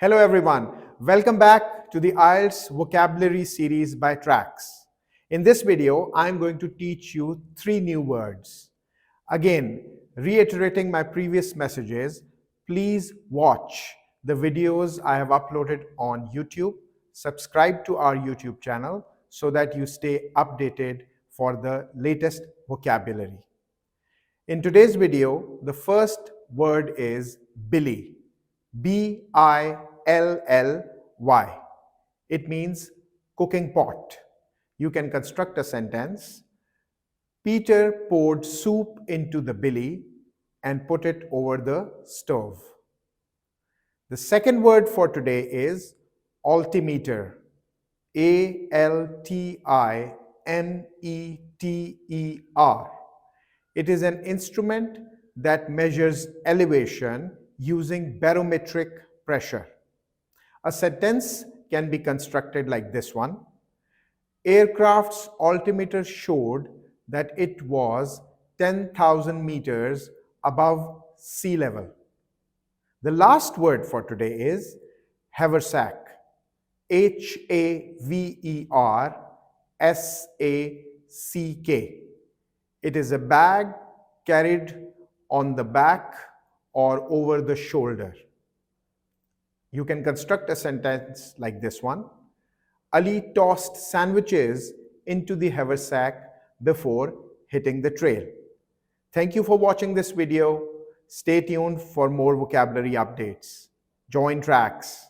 Hello everyone, welcome back to the IELTS vocabulary series by Tracks. In this video, I'm going to teach you 3 new words. Again, reiterating my previous messages, please watch the videos I have uploaded on YouTube, subscribe to our YouTube channel so that you stay updated for the latest vocabulary. In today's video, the first word is Billy. B-I-L-L-Y. It means cooking pot. You can construct a sentence. Peter poured soup into the billy and put it over the stove. The second word for today is altimeter. A-L-T-I-M-E-T-E-R. It is an instrument that measures elevation using barometric pressure. A sentence can be constructed like this one. Aircraft's altimeter showed that it was 10,000 meters above sea level. The last word for today is haversack. H-A-V-E-R-S-A-C-K. It is a bag carried on the back or over the shoulder. You can construct a sentence like this one. Ali tossed sandwiches into the haversack before hitting the trail. Thank you for watching this video. Stay tuned for more vocabulary updates. Join Tracks.